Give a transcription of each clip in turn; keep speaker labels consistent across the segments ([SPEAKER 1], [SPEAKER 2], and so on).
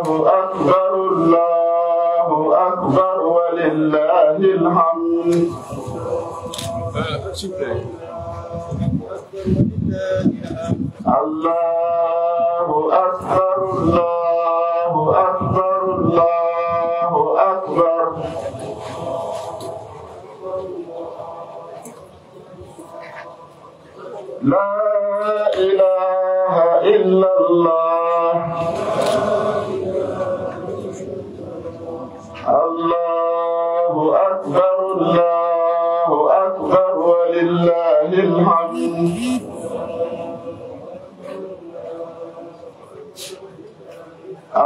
[SPEAKER 1] أكبر الله أكبر ولله الحمد. الله أكبر الله أكبر الله أكبر. لا إله إلا الله. الله أكبر الله أكبر ولله الحمد.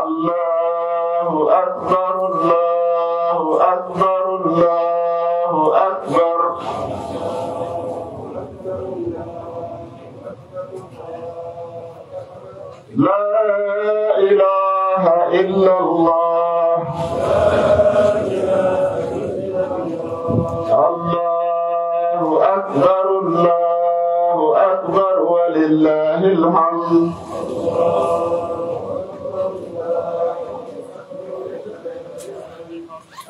[SPEAKER 1] الله أكبر الله أكبر الله أكبر. لا إله إلا الله. الله أكبر الله أكبر ولله الحمد.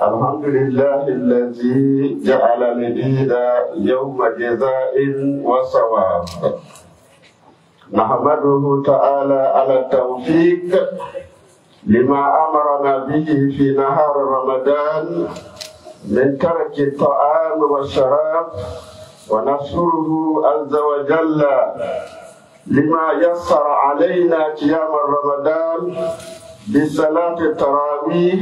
[SPEAKER 1] الحمد لله الذي جعل العيد يوم جزاء وثواب. نحمده تعالى على التوفيق لما أمرنا به في نهار رمضان من ترك الطعام والشراب، ونشكره عز وجل لما يسر علينا قيام رمضان بصلاة التراويح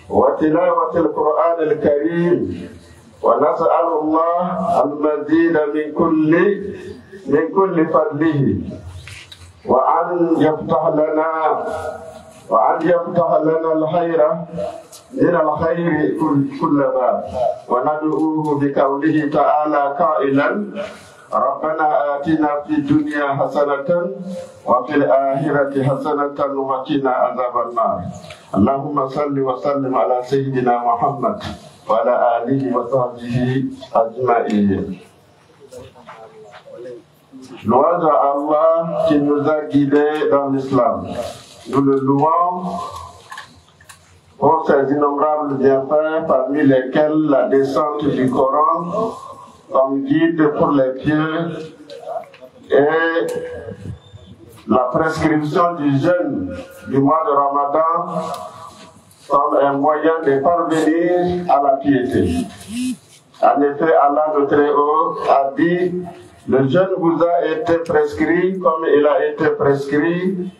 [SPEAKER 1] وتلاوة القرآن الكريم، ونسأل الله المزيد من كل فضله، وأن يفتح لنا الخير من الخير كل باب، وندعوه بقوله تعالى قائلا: ربنا آتنا في الدنيا حسنة وفي الآخرة حسنة وقنا عذاب النار. اللهم صل وسلم على سيدنا محمد وعلى آله وصحبه أجمعين. Louange à Allah qui nous a guidés dans l'islam. Nous le louons pour ses innombrables bienfaits, parmi lesquels la descente du Coran comme guide pour les pieux et la prescription du jeûne du mois de Ramadan comme un moyen de parvenir à la piété. En effet, Allah le Très-Haut a dit: le jeûne vous a été prescrit comme il a été prescrit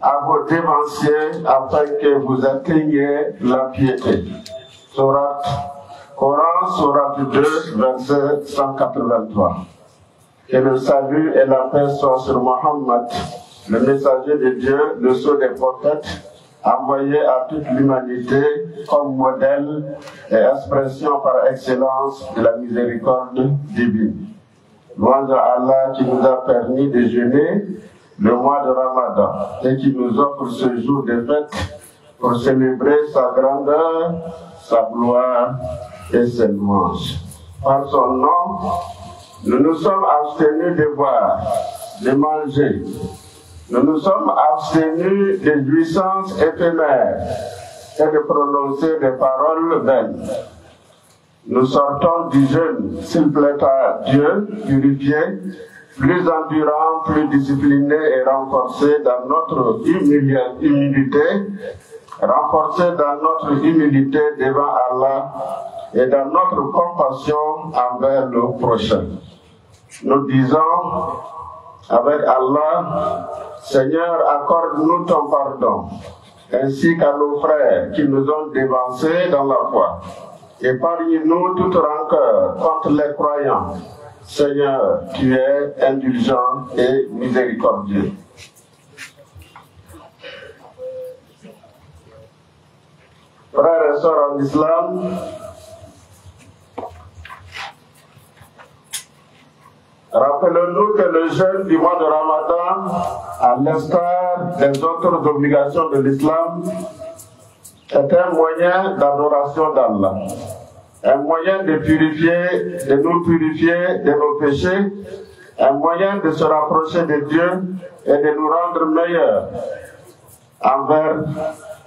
[SPEAKER 1] à vos dévanciers afin que vous atteigniez la piété. Coran, sourate 2, verset 183. Que le salut et la paix soient sur Mohammed, le messager de Dieu, le sceau des prophètes, envoyé à toute l'humanité comme modèle et expression par excellence de la miséricorde divine. Louange à Allah qui nous a permis de jeûner le mois de Ramadan et qui nous offre ce jour de fête pour célébrer sa grandeur, sa gloire et ses louanges. Par son nom, nous nous sommes abstenus de boire, de manger. Nous nous sommes abstenus des jouissances éphémères et de prononcer des paroles vaines. Nous sortons du jeûne, s'il plaît à Dieu, purifié, plus endurant, plus discipliné et renforcé dans notre humilité, devant Allah et dans notre compassion envers le prochain. Nous disons avec Allah: Seigneur, accorde-nous ton pardon, ainsi qu'à nos frères qui nous ont dévancés dans la foi. Épargne-nous toute rancœur contre les croyants. Seigneur, tu es indulgent et miséricordieux. Frères et sœurs en islam, rappelons-nous que le jeûne du mois de Ramadan, à l'instar des autres obligations de l'islam, est un moyen d'adoration d'Allah, un moyen de nous purifier de nos péchés, un moyen de se rapprocher de Dieu et de nous rendre meilleurs envers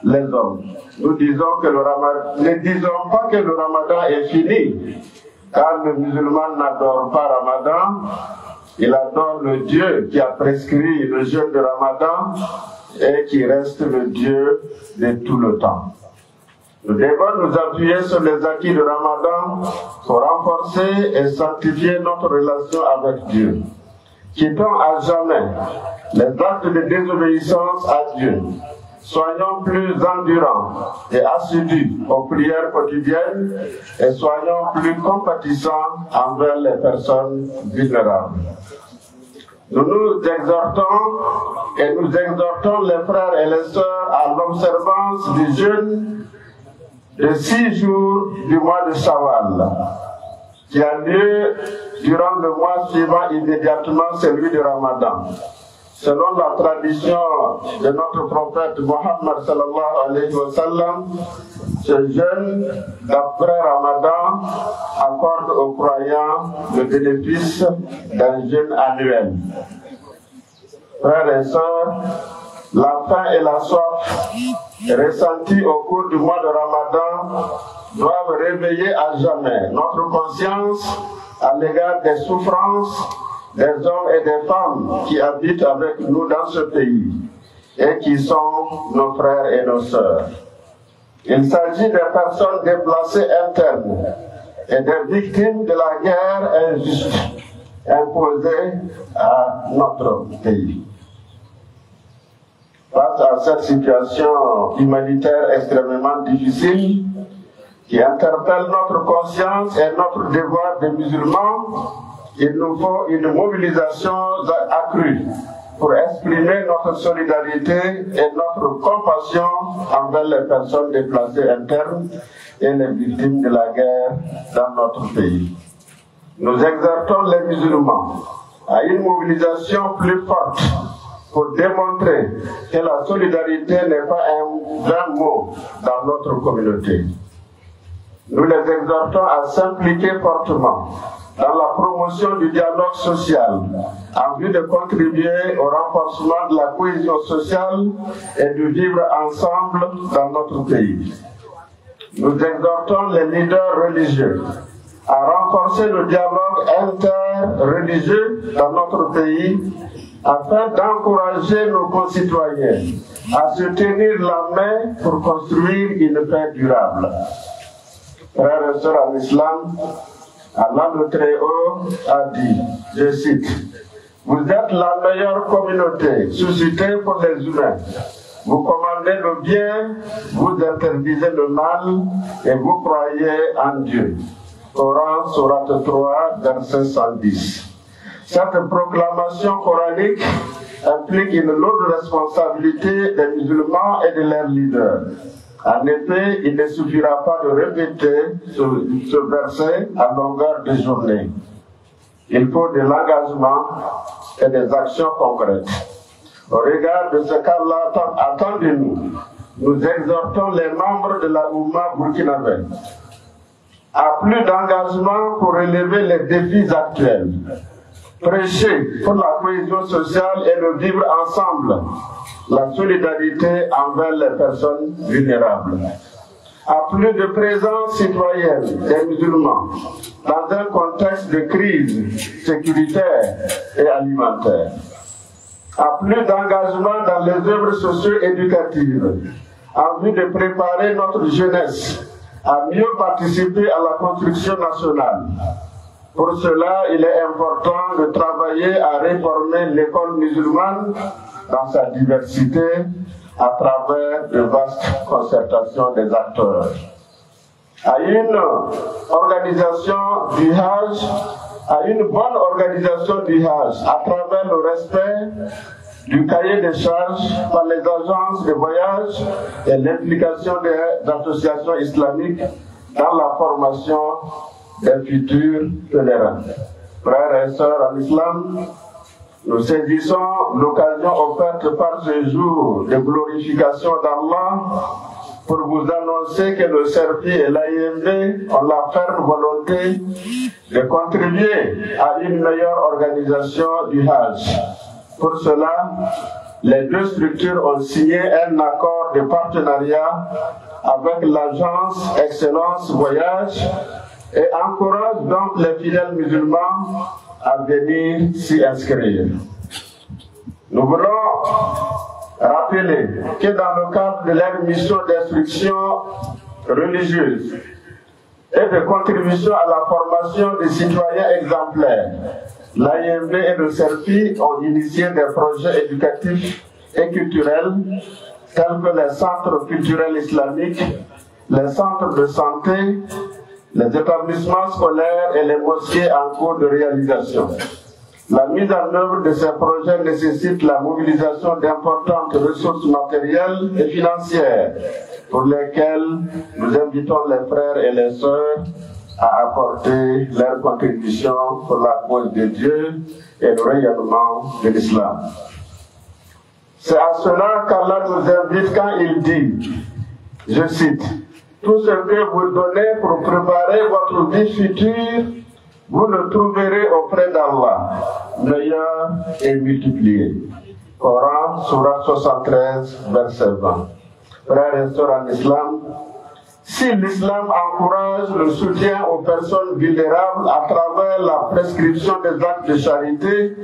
[SPEAKER 1] les hommes. Nous disons que ne disons pas que le Ramadan est fini, car le musulman n'adore pas Ramadan, il adore le Dieu qui a prescrit le jeûne de Ramadan et qui reste le Dieu de tout le temps. Nous devons nous appuyer sur les acquis de Ramadan pour renforcer et sanctifier notre relation avec Dieu. Quittons à jamais les actes de désobéissance à Dieu. Soyons plus endurants et assidus aux prières quotidiennes et soyons plus compatissants envers les personnes vulnérables. Nous nous exhortons les frères et les sœurs à l'observance du jeûne de 6 jours du mois de Shawwal, qui a lieu durant le mois suivant immédiatement celui de Ramadan. Selon la tradition de notre prophète Mohammed sallallahu alayhi wa sallam, ce jeûne d'après Ramadan accorde aux croyants le bénéfice d'un jeûne annuel. Frères et sœurs, la faim et la soif ressenties au cours du mois de Ramadan doivent réveiller à jamais notre conscience à l'égard des souffrances des hommes et des femmes qui habitent avec nous dans ce pays et qui sont nos frères et nos sœurs. Il s'agit des personnes déplacées internes et des victimes de la guerre injuste imposée à notre pays. Face à cette situation humanitaire extrêmement difficile qui interpelle notre conscience et notre devoir de musulmans, il nous faut une mobilisation accrue pour exprimer notre solidarité et notre compassion envers les personnes déplacées internes et les victimes de la guerre dans notre pays. Nous exhortons les musulmans à une mobilisation plus forte pour démontrer que la solidarité n'est pas un vain mot dans notre communauté. Nous les exhortons à s'impliquer fortement dans la promotion du dialogue social en vue de contribuer au renforcement de la cohésion sociale et de vivre ensemble dans notre pays. Nous exhortons les leaders religieux à renforcer le dialogue interreligieux dans notre pays afin d'encourager nos concitoyens à se tenir la main pour construire une paix durable. Frères et sœurs en islam, Allah le Très-Haut a dit, je cite, « Vous êtes la meilleure communauté suscitée pour les humains. Vous commandez le bien, vous interdisez le mal et vous croyez en Dieu. » Coran, Sourate 3, verset 110. Cette proclamation coranique implique une lourde responsabilité des musulmans et de leurs leaders. En effet, il ne suffira pas de répéter ce verset à longueur de journée. Il faut de l'engagement et des actions concrètes. Au regard de ce qu'Allah attend de nous, nous exhortons les membres de la Oumma burkinabé à plus d'engagement pour relever les défis actuels. Prêcher pour la cohésion sociale et le vivre ensemble, la solidarité envers les personnes vulnérables. À plus de présence citoyenne des musulmans dans un contexte de crise sécuritaire et alimentaire. À plus d'engagement dans les œuvres socio-éducatives en vue de préparer notre jeunesse à mieux participer à la construction nationale. Pour cela, il est important de travailler à réformer l'école musulmane dans sa diversité à travers de vastes concertations des acteurs. À une bonne organisation du Hajj à travers le respect du cahier des charges par les agences de voyage et l'implication des associations islamiques dans la formation des futurs pèlerins. Frères et sœurs en islam, nous saisissons l'occasion offerte par ce jour de glorification d'Allah pour vous annoncer que le CERPI et l'AIMD ont la ferme volonté de contribuer à une meilleure organisation du Hajj. Pour cela, les deux structures ont signé un accord accord de partenariat avec l'agence Excellence Voyage et encourage donc les fidèles musulmans à venir s'y inscrire. Nous voulons rappeler que dans le cadre de leur mission d'instruction religieuse et de contribution à la formation des citoyens exemplaires, l'AIMB et le CERFI ont initié des projets éducatifs et culturels tels que les centres culturels islamiques, les centres de santé, les établissements scolaires et les mosquées en cours de réalisation. La mise en œuvre de ces projets nécessite la mobilisation d'importantes ressources matérielles et financières pour lesquelles nous invitons les frères et les sœurs à apporter leur contribution pour la cause de Dieu et le rayonnement de l'islam. C'est à cela qu'Allah nous invite quand il dit, je cite, « Tout ce que vous donnez pour préparer votre vie future, vous le trouverez auprès d'Allah, meilleur et multiplié. » Coran, Sourate 73, verset 20. Frères et sœurs en islam, si l'islam encourage le soutien aux personnes vulnérables à travers la prescription des actes de charité,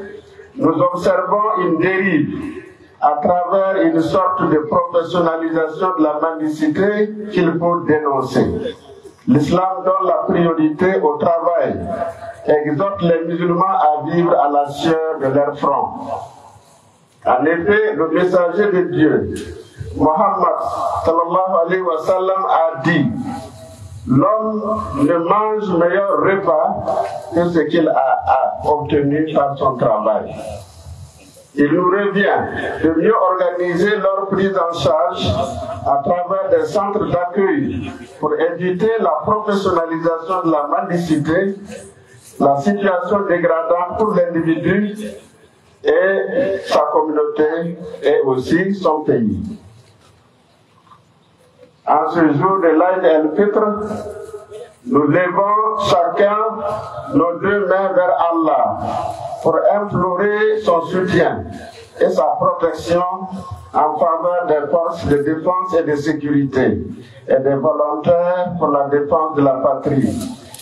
[SPEAKER 1] nous observons une dérive à travers une sorte de professionnalisation de la mendicité qu'il faut dénoncer. L'islam donne la priorité au travail et exhorte les musulmans à vivre à la sueur de leur front. En effet, le messager de Dieu, Mohammed sallallahu alayhi wa sallam, a dit: l'homme ne mange meilleur repas que ce qu'il a obtenu par son travail. Il nous revient de mieux organiser leur prise en charge à travers des centres d'accueil pour éviter la professionnalisation de la mendicité, la situation dégradante pour l'individu et sa communauté et aussi son pays. En ce jour de l'Aïd el-Fitr, nous levons chacun nos deux mains vers Allah pour implorer son soutien et sa protection en faveur des forces de défense et de sécurité et des volontaires pour la défense de la patrie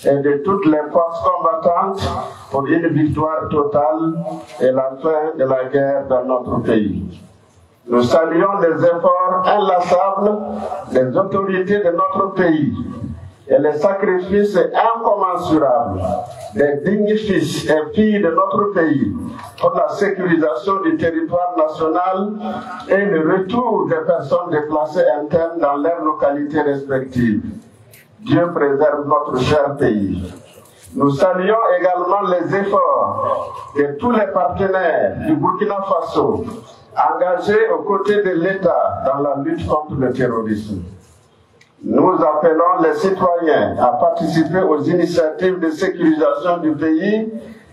[SPEAKER 1] et de toutes les forces combattantes pour une victoire totale et la fin de la guerre dans notre pays. Nous saluons les efforts inlassables des autorités de notre pays et les sacrifices incommensurables des dignes fils et filles de notre pays pour la sécurisation du territoire national et le retour des personnes déplacées internes dans leurs localités respectives. Dieu préserve notre cher pays. Nous saluons également les efforts de tous les partenaires du Burkina Faso engagés aux côtés de l'État dans la lutte contre le terrorisme. Nous appelons les citoyens à participer aux initiatives de sécurisation du pays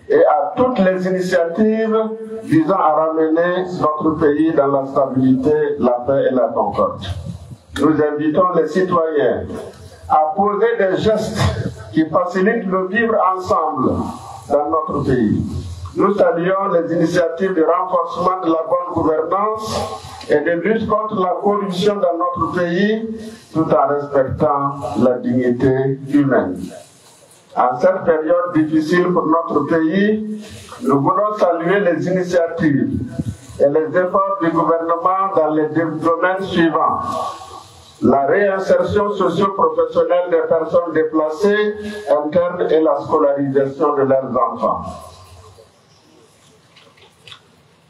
[SPEAKER 1] et à toutes les initiatives visant à ramener notre pays dans la stabilité, la paix et la concorde. Nous invitons les citoyens à poser des gestes qui facilitent le vivre ensemble dans notre pays. Nous saluons les initiatives de renforcement de la bonne gouvernance et de lutte contre la corruption dans notre pays, tout en respectant la dignité humaine. En cette période difficile pour notre pays, nous voulons saluer les initiatives et les efforts du gouvernement dans les domaines suivants: la réinsertion socio-professionnelle des personnes déplacées internes et la scolarisation de leurs enfants.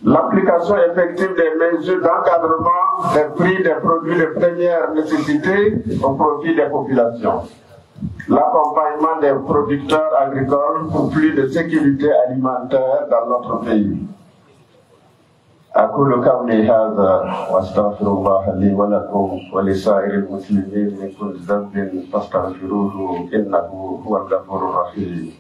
[SPEAKER 1] L'application effective des mesures d'encadrement des prix des produits de première nécessité au profit des populations. L'accompagnement des producteurs agricoles pour plus de sécurité alimentaire dans notre pays. أقول قولي هذا وأستغفر الله لي ولكم ولسائر المسلمين من كل ذنب فاستغفروه إنه هو الغفور الرحيم.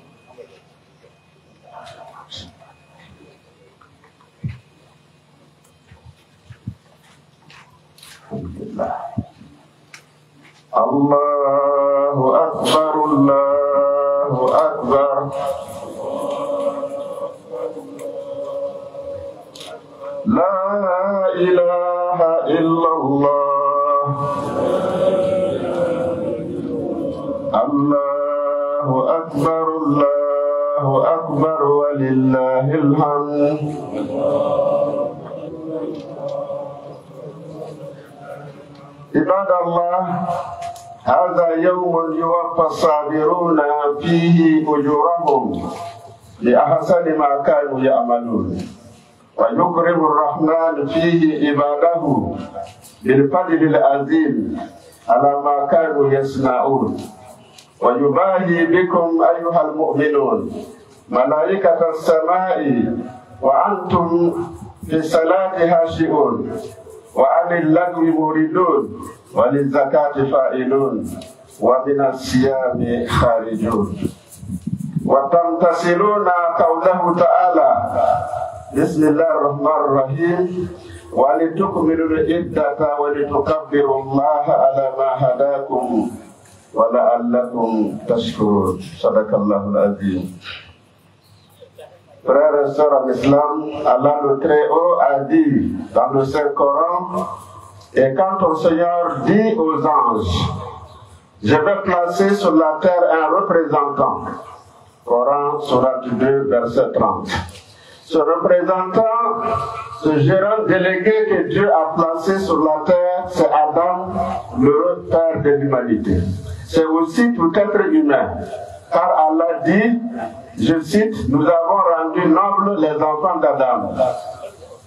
[SPEAKER 1] الله أكبر الله أكبر لا إله إلا الله Allahu Akbar, Allahu Akbar, walillahil hamd. عباد الله، هذا يوم يوفى الصابرون فيه أجورهم بأحسن ما كانوا يعملون، ويكرم الرحمن فيه عباده بالفضل العظيم على ما كانوا يصنعون، ويباهي بكم أيها المؤمنون ملائكة السماء وأنتم في الصلاة خاشعون، وعن اللغو موردون، وللزكاة فاعلون، ومن الصيام خارجون، وتمتثلون قوله تعالى بسم الله الرحمن الرحيم ولتكملوا العدة ولتكبروا الله على ما هداكم ولعلكم تشكرون. صدق الله العظيم. Frères et sœurs en islam, Allah le Très-Haut a dit dans le Saint-Coran, et quand ton Seigneur dit aux anges, je vais placer sur la terre un représentant. Coran, Sourate 2, verset 30. Ce représentant, ce gérant délégué que Dieu a placé sur la terre, c'est Adam, le père de l'humanité. C'est aussi tout être humain. Car Allah dit, je cite, nous avons rendu nobles les enfants d'Adam.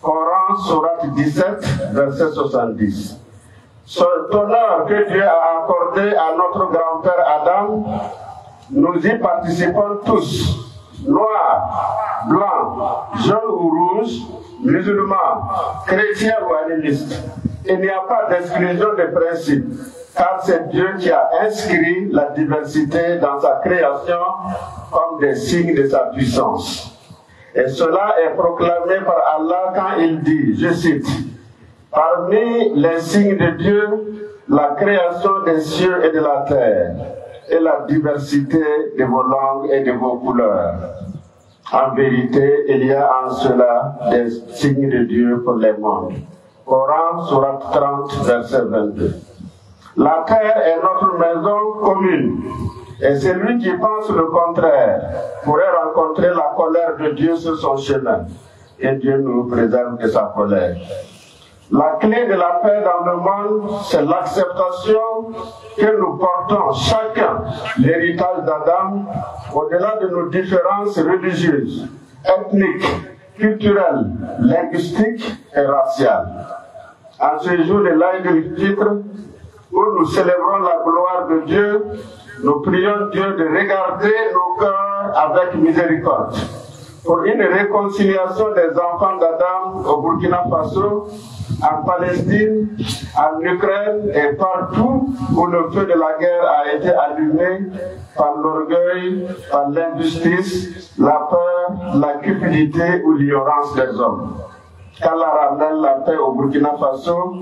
[SPEAKER 1] Coran, Sourate 17, verset 70. Cet honneur que Dieu a accordé à notre grand-père Adam, nous y participons tous, noirs, blancs, jaunes ou rouges, musulmans, chrétiens ou animistes. Il n'y a pas d'exclusion de principe, car c'est Dieu qui a inscrit la diversité dans sa création comme des signes de sa puissance. Et cela est proclamé par Allah quand il dit, je cite, « Parmi les signes de Dieu, la création des cieux et de la terre, et la diversité de vos langues et de vos couleurs. En vérité, il y a en cela des signes de Dieu pour les mondes. » Coran, Sourate 30, verset 22. La terre est notre maison commune, et celui qui pense le contraire pourrait rencontrer la colère de Dieu sur son chemin, et Dieu nous préserve de sa colère. La clé de la paix dans le monde, c'est l'acceptation que nous portons chacun l'héritage d'Adam au-delà de nos différences religieuses, ethniques, culturelles, linguistiques et raciales. En ce jour de l'Aïd el-Fitr, où nous célébrons la gloire de Dieu, nous prions Dieu de regarder nos cœurs avec miséricorde pour une réconciliation des enfants d'Adam au Burkina Faso, en Palestine, en Ukraine et partout où le feu de la guerre a été allumé par l'orgueil, par l'injustice, la peur, la cupidité ou l'ignorance des hommes. Qu'Allah ramène la paix au Burkina Faso,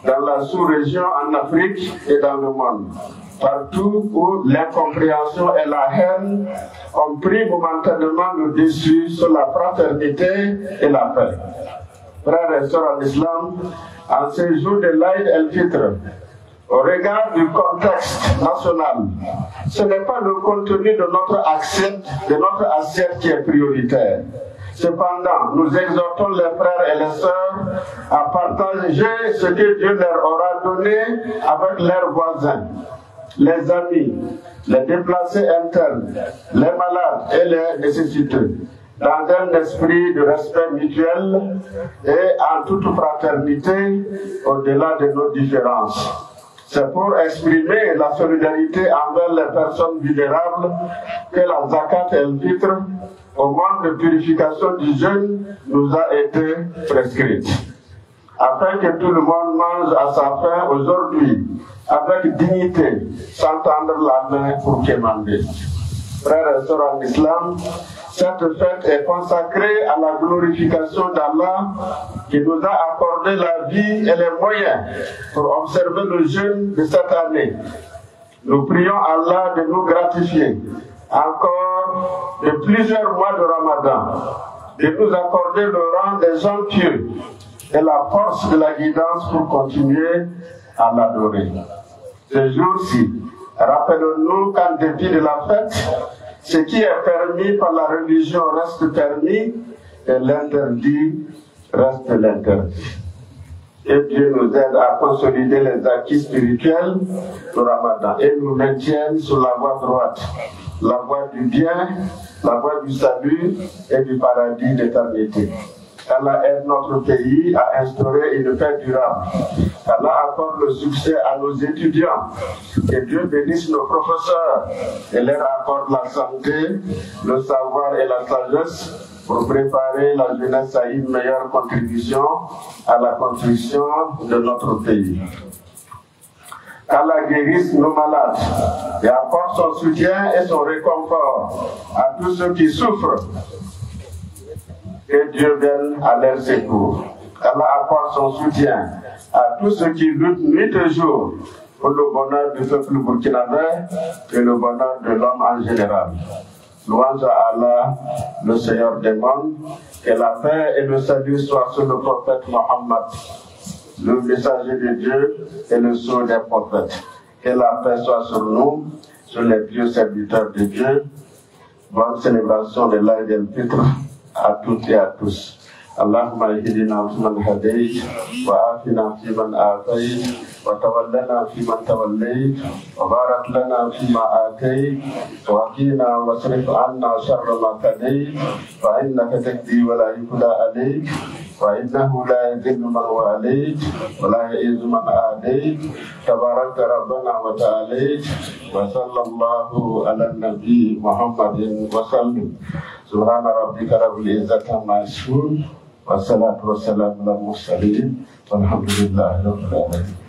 [SPEAKER 1] dans la sous-région, en Afrique et dans le monde. Partout où l'incompréhension et la haine ont pris momentanément le dessus sur la fraternité et la paix. Frères et sœurs en islam, en ce jour de l'Aïd el-Fitr, au regard du contexte national, ce n'est pas le contenu de notre assiette qui est prioritaire. Cependant, nous exhortons les frères et les sœurs à partager ce que Dieu leur aura donné avec leurs voisins, les amis, les déplacés internes, les malades et les nécessiteux, dans un esprit de respect mutuel et en toute fraternité au-delà de nos différences. C'est pour exprimer la solidarité envers les personnes vulnérables que la Zakat el-Fitr, au moment de purification du jeûne, nous a été prescrite. Afin que tout le monde mange à sa faim aujourd'hui, avec dignité, sans tendre la main pour quémander. Frères et sœurs en islam, cette fête est consacrée à la glorification d'Allah qui nous a accordé la vie et les moyens pour observer le jeûne de cette année. Nous prions Allah de nous gratifier encore de plusieurs mois de Ramadan, de nous accorder le rang des gens pieux et la force de la guidance pour continuer à l'adorer. Ce jour-ci, rappelons-nous qu'en dépit de la fête, ce qui est permis par la religion reste permis et l'interdit reste l'interdit. Et Dieu nous aide à consolider les acquis spirituels du Ramadan et nous maintienne sur la voie droite, la voie du bien, la voie du salut et du paradis d'éternité. qu'Allah aide notre pays à instaurer une paix durable, qu'Allah accorde le succès à nos étudiants, que Dieu bénisse nos professeurs et leur accorde la santé, le savoir et la sagesse pour préparer la jeunesse à une meilleure contribution à la construction de notre pays. Qu'Allah guérisse nos malades et apporte son soutien et son réconfort à tous ceux qui souffrent. Que Dieu vienne à leur secours. Qu'Allah apporte son soutien à tous ceux qui luttent nuit et jour pour le bonheur du peuple burkinabé et le bonheur de l'homme en général. Louange à Allah, le Seigneur des mondes, que la paix et le salut soient sur le prophète Mohammed, le messager de Dieu et le sceau des prophètes. Que la paix soit sur nous, sur les pieux serviteurs de Dieu. Bonne célébration de l'Aïd el-Fitr à toutes et à tous. Allahumma ihdina fiman hadayt wa afina fiman afayt wa tawallana fiman tawallayt wa barik lana fima atayt wa qina wasrif anna sharra ma qadayt fa innaka taqdi wa la yuqda alayk wa innahu la yadhillu man walayt wa la yu'izzu man adayt tabarakta rabbana wa ta'ala wa sallallahu ala nabi Muhammadin wa sallam. Subhana rabbika rabbil izzati amma yasifun wa salatu wa salam ala mursalin walhamdulillahi rabbil alamin.